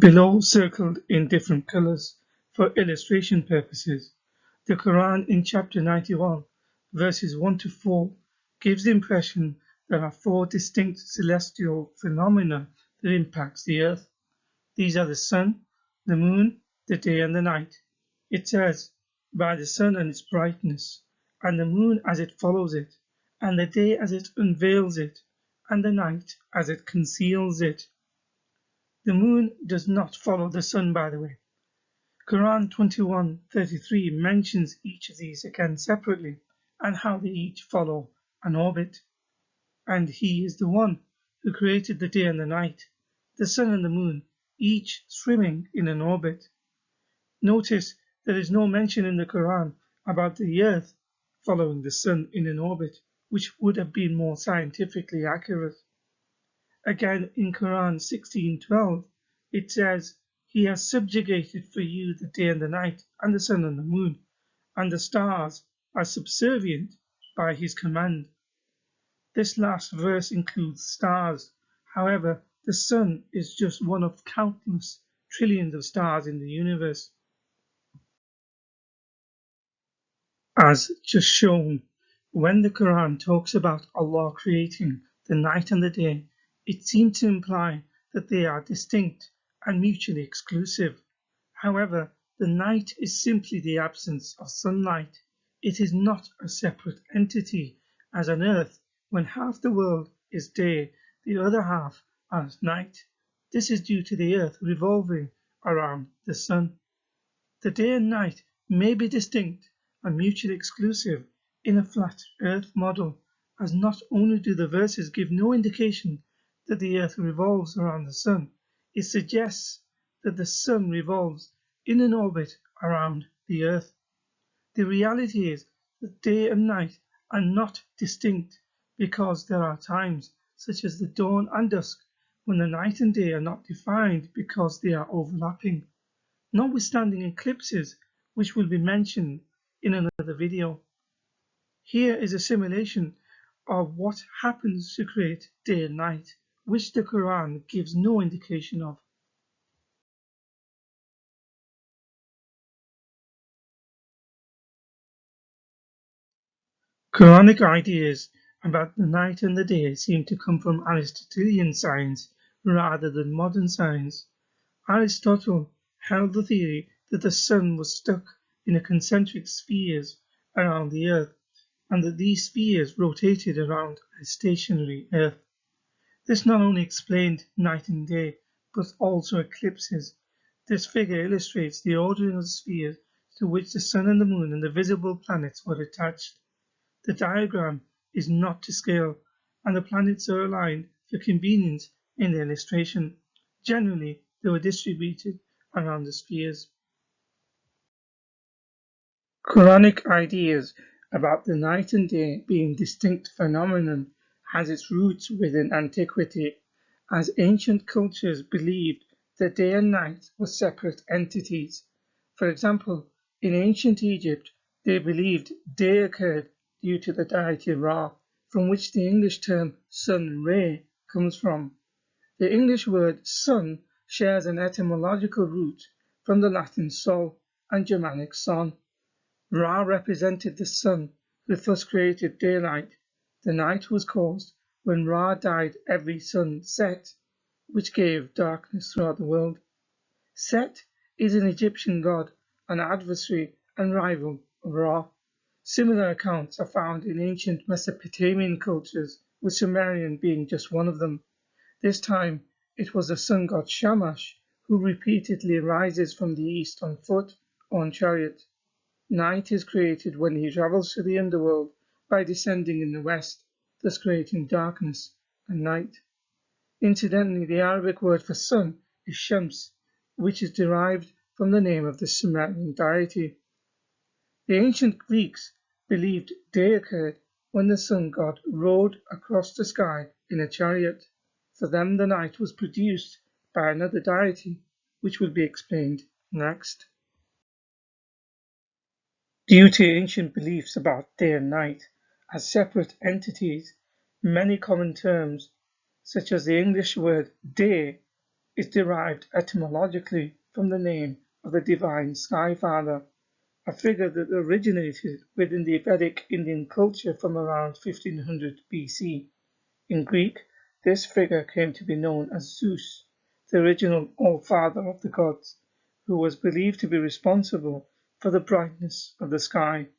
Below, circled in different colors for illustration purposes, the Quran in chapter 91, verses 1 to 4, gives the impression there are four distinct celestial phenomena that impacts the earth. These are the sun, the moon, the day and the night. It says, by the sun and its brightness, and the moon as it follows it, and the day as it unveils it, and the night as it conceals it. The moon does not follow the sun, by the way. Quran 21:33 mentions each of these again separately and how they each follow an orbit. And He is the one who created the day and the night, the sun and the moon, each swimming in an orbit. Notice there is no mention in the Quran about the earth following the sun in an orbit, which would have been more scientifically accurate. Again, in Quran 16:12, it says, He has subjugated for you the day and the night, and the sun and the moon, and the stars are subservient by His command. This last verse includes stars. However, the sun is just one of countless trillions of stars in the universe. As just shown, when the Quran talks about Allah creating the night and the day, it seems to imply that they are distinct and mutually exclusive. However, the night is simply the absence of sunlight. It is not a separate entity, as on Earth, when half the world is day, the other half is night. This is due to the Earth revolving around the sun. The day and night may be distinct and mutually exclusive in a flat Earth model, as not only do the verses give no indication that the Earth revolves around the sun, it suggests that the sun revolves in an orbit around the Earth. The reality is that day and night are not distinct because there are times, such as the dawn and dusk, when the night and day are not defined because they are overlapping, notwithstanding eclipses, which will be mentioned in another video. Here is a simulation of what happens to create day and night, which the Quran gives no indication of. Quranic ideas about the night and the day seem to come from Aristotelian science rather than modern science. Aristotle held the theory that the sun was stuck in concentric spheres around the earth, and that these spheres rotated around a stationary earth. This not only explained night and day, but also eclipses. This figure illustrates the ordering of the spheres to which the sun and the moon and the visible planets were attached. The diagram is not to scale, and the planets are aligned for convenience in the illustration. Generally, they were distributed around the spheres. Quranic ideas about the night and day being distinct phenomenon has its roots within antiquity, as ancient cultures believed that day and night were separate entities. For example, in ancient Egypt, they believed day occurred due to the deity Ra, from which the English term sun ray comes from. The English word sun shares an etymological root from the Latin sol and Germanic son. Ra represented the sun, who thus created daylight. The night was caused when Ra died every sun set, which gave darkness throughout the world. Set is an Egyptian god, an adversary and rival of Ra. Similar accounts are found in ancient Mesopotamian cultures, with Sumerian being just one of them. This time, It was the sun god Shamash who repeatedly rises from the east on foot or on chariot. Night is created when he travels to the underworld by descending in the west, thus creating darkness and night. Incidentally, the Arabic word for sun is Shams, which is derived from the name of the Sumerian deity. The ancient Greeks believed day occurred when the sun god rode across the sky in a chariot. For them, the night was produced by another deity, which will be explained next. Due to ancient beliefs about day and night as separate entities, many common terms, such as the English word day, is derived etymologically from the name of the divine Sky Father, a figure that originated within the Vedic Indian culture from around 1500 BC. In Greek, this figure came to be known as Zeus, the original All-Father of the gods, who was believed to be responsible for the brightness of the sky.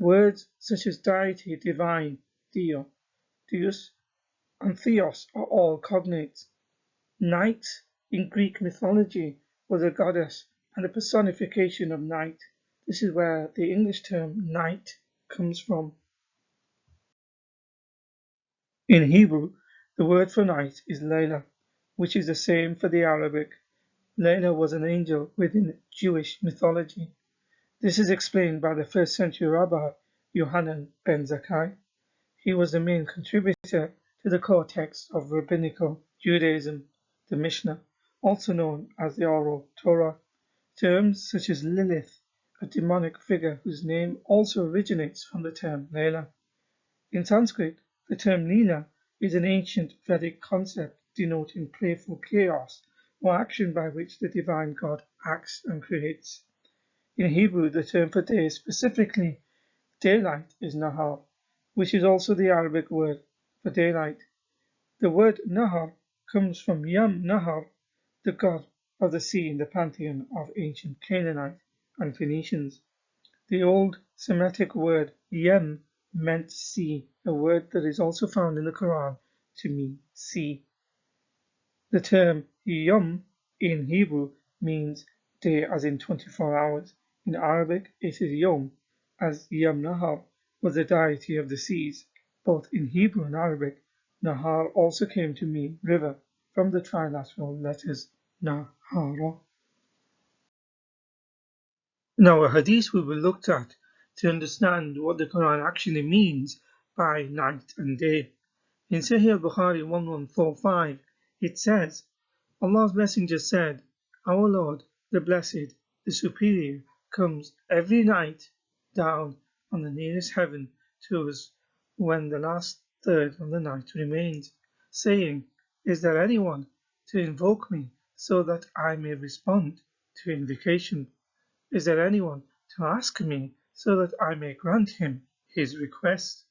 Words such as deity, divine, Dio, Deus, and Theos are all cognates. Night, in Greek mythology, was a goddess and a personification of night. This is where the English term night comes from. In Hebrew, the word for night is Layla, which is the same for the Arabic. Layla was an angel within Jewish mythology. This is explained by the first century rabbi Yohanan ben Zakkai. He was the main contributor to the core text of rabbinical Judaism, the Mishnah, also known as the Oral Torah. Terms such as Lilith, a demonic figure whose name also originates from the term Layla. In Sanskrit, the term Leela is an ancient Vedic concept denoting playful chaos or action by which the divine god acts and creates. In Hebrew, the term for day, specifically daylight, is Nahar, which is also the Arabic word for daylight. The word Nahar comes from Yam Nahar, the god of the sea in the pantheon of ancient Canaanite and Phoenicians. The old Semitic word Yem meant sea, a word that is also found in the Quran to mean sea. The term Yom in Hebrew means day as in 24 hours. In Arabic, it is Yom, as Yam Nahar was the deity of the seas. Both in Hebrew and Arabic, Nahar also came to mean river from the trilateral letters Nahara. Now, a hadith we will look at to understand what the Quran actually means by night and day. In Sahih al-Bukhari 1145, it says, Allah's Messenger said, Our Lord, the Blessed, the Superior, comes every night down on the nearest heaven to us when the last third of the night remains, saying, Is there anyone to invoke me so that I may respond to invocation? Is there anyone to ask me so that I may grant him his request?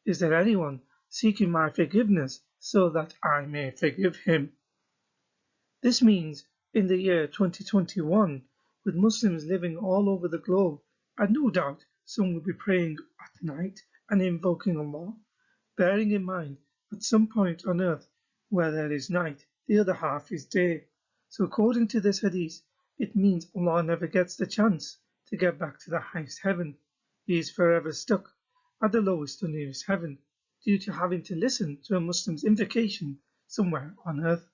Is there anyone seeking my forgiveness so that I may forgive him? This means in the year 2021, with Muslims living all over the globe, and no doubt some will be praying at night and invoking Allah, bearing in mind at some point on earth where there is night, the other half is day. So according to this hadith, it means Allah never gets the chance to get back to the highest heaven. He is forever stuck at the lowest or nearest heaven due to having to listen to a Muslim's invocation somewhere on earth.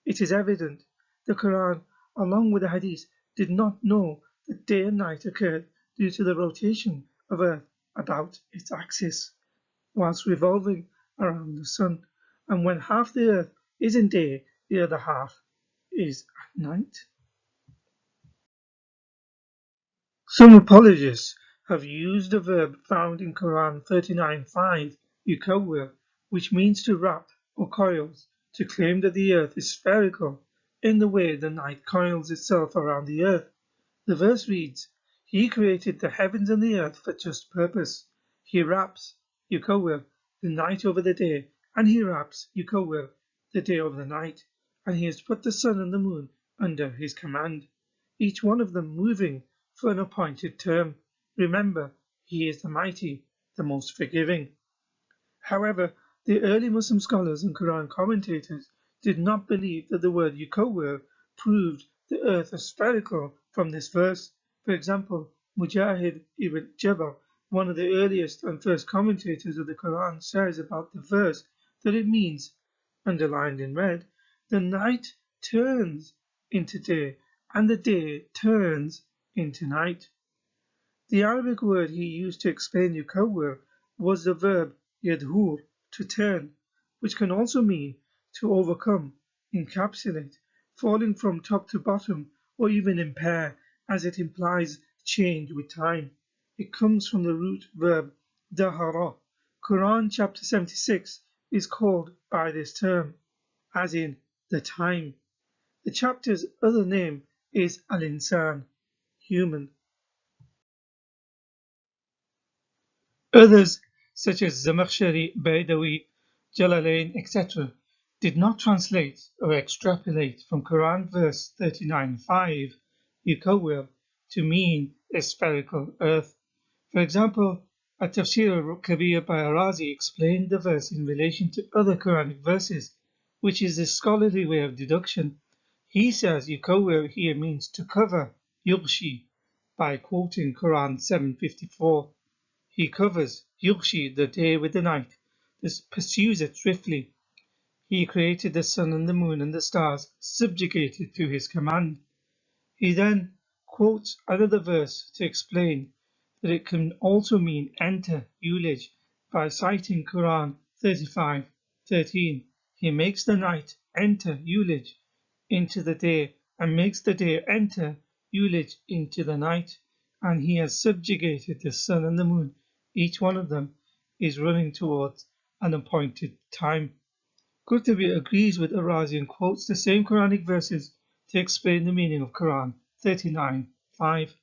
It is evident the Quran, along with the Hadith, did not know that day and night occurred due to the rotation of Earth about its axis, whilst revolving around the Sun, and when half the Earth is in day, the other half is at night. Some apologists have used a verb found in Quran 39:5, yukawwir, which means to wrap or coils, to claim that the earth is spherical in the way the night coils itself around the earth. The verse reads, He created the heavens and the earth for just purpose. He wraps, yukawwir, the night over the day, and he wraps, yukawwir, the day over the night, and he has put the sun and the moon under his command, each one of them moving for an appointed term. Remember, he is the mighty, the most forgiving. However, the early Muslim scholars and Quran commentators did not believe that the word yukawwir proved the earth as spherical from this verse. For example, Mujahid ibn Jabr, one of the earliest and first commentators of the Quran, says about the verse that it means, underlined in red, the night turns into day and the day turns into night. The Arabic word he used to explain yukawwir was the verb yadhur, to turn, which can also mean to overcome, encapsulate, falling from top to bottom, or even impair, as it implies change with time. It comes from the root verb dahara. Quran chapter 76 is called by this term, as in the time. The chapter's other name is al-insan, human. Others, such as Zamakhshari, Baydawi, Jalalain, etc., did not translate or extrapolate from Quran verse 39:5, Yukawwir, to mean a spherical earth. For example, a Tafsir al-Kabir by Arazi explained the verse in relation to other Quranic verses, which is a scholarly way of deduction. He says Yukawwir here means to cover, yughshi, by quoting Quran 7:54. He covers, yughshi, the day with the night, this pursues it swiftly. He created the sun and the moon and the stars, subjugated to his command. He then quotes another verse to explain that it can also mean enter, yulij, by citing Quran 35:13. He makes the night enter, yulij, into the day and makes the day enter, yulij, into the night. And he has subjugated the sun and the moon. Each one of them is running towards an appointed time. Qurtubi agrees with Arazi and quotes the same Quranic verses to explain the meaning of Quran 39:5.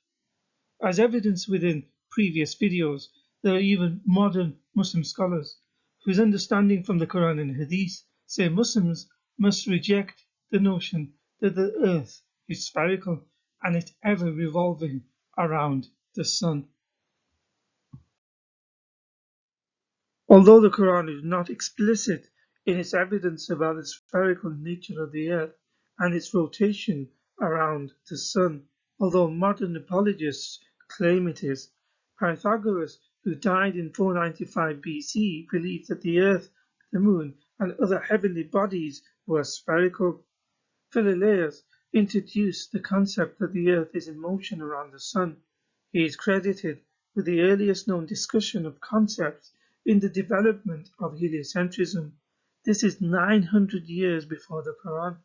As evidenced within previous videos, there are even modern Muslim scholars whose understanding from the Quran and Hadith say Muslims must reject the notion that the earth is spherical and it's ever revolving around the sun. Although the Quran is not explicit in its evidence about the spherical nature of the earth and its rotation around the sun, although modern apologists claim it is, Pythagoras, who died in 495 BC, believed that the earth, the moon, and other heavenly bodies were spherical. Philaeus introduced the concept that the earth is in motion around the sun. He is credited with the earliest known discussion of concepts in the development of heliocentrism. This is 900 years before the Quran.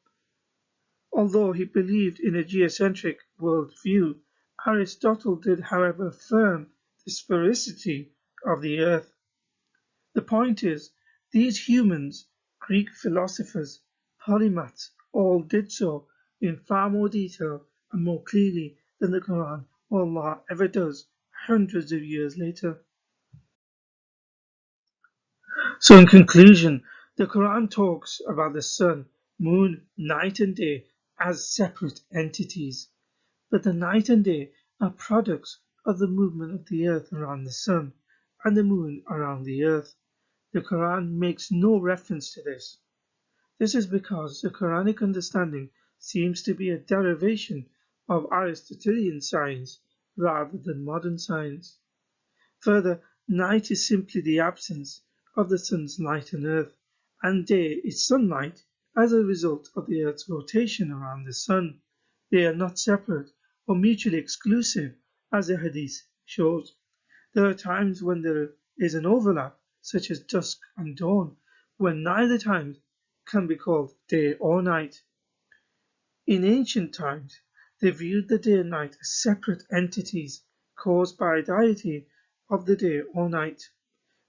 Although he believed in a geocentric world view, Aristotle did, however, affirm the sphericity of the earth. The point is, these humans, Greek philosophers, polymaths, all did so in far more detail and more clearly than the Quran or Allah ever does hundreds of years later. So in conclusion, the Quran talks about the sun, moon, night and day as separate entities, but the night and day are products of the movement of the earth around the sun and the moon around the earth. The Quran makes no reference to this. This is because the Quranic understanding seems to be a derivation of Aristotelian science rather than modern science. Further, night is simply the absence of the sun's light on earth, and day is sunlight as a result of the earth's rotation around the sun. They are not separate or mutually exclusive as the hadith shows. There are times when there is an overlap, such as dusk and dawn, when neither time can be called day or night. In ancient times, they viewed the day and night as separate entities caused by a deity of the day or night.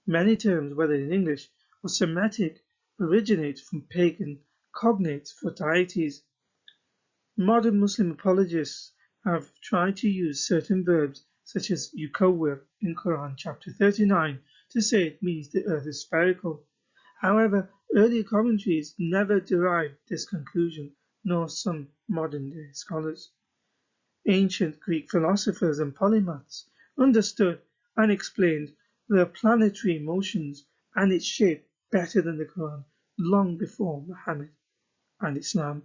Many terms, whether in English or Semitic, originate from pagan cognates for deities. Modern Muslim apologists have tried to use certain verbs such as yukawwir in Quran chapter 39 to say it means the earth is spherical. However, earlier commentaries never derived this conclusion, nor some modern-day scholars. Ancient Greek philosophers and polymaths understood and explained the planetary motions and its shape better than the Quran long before Muhammad. and Islam.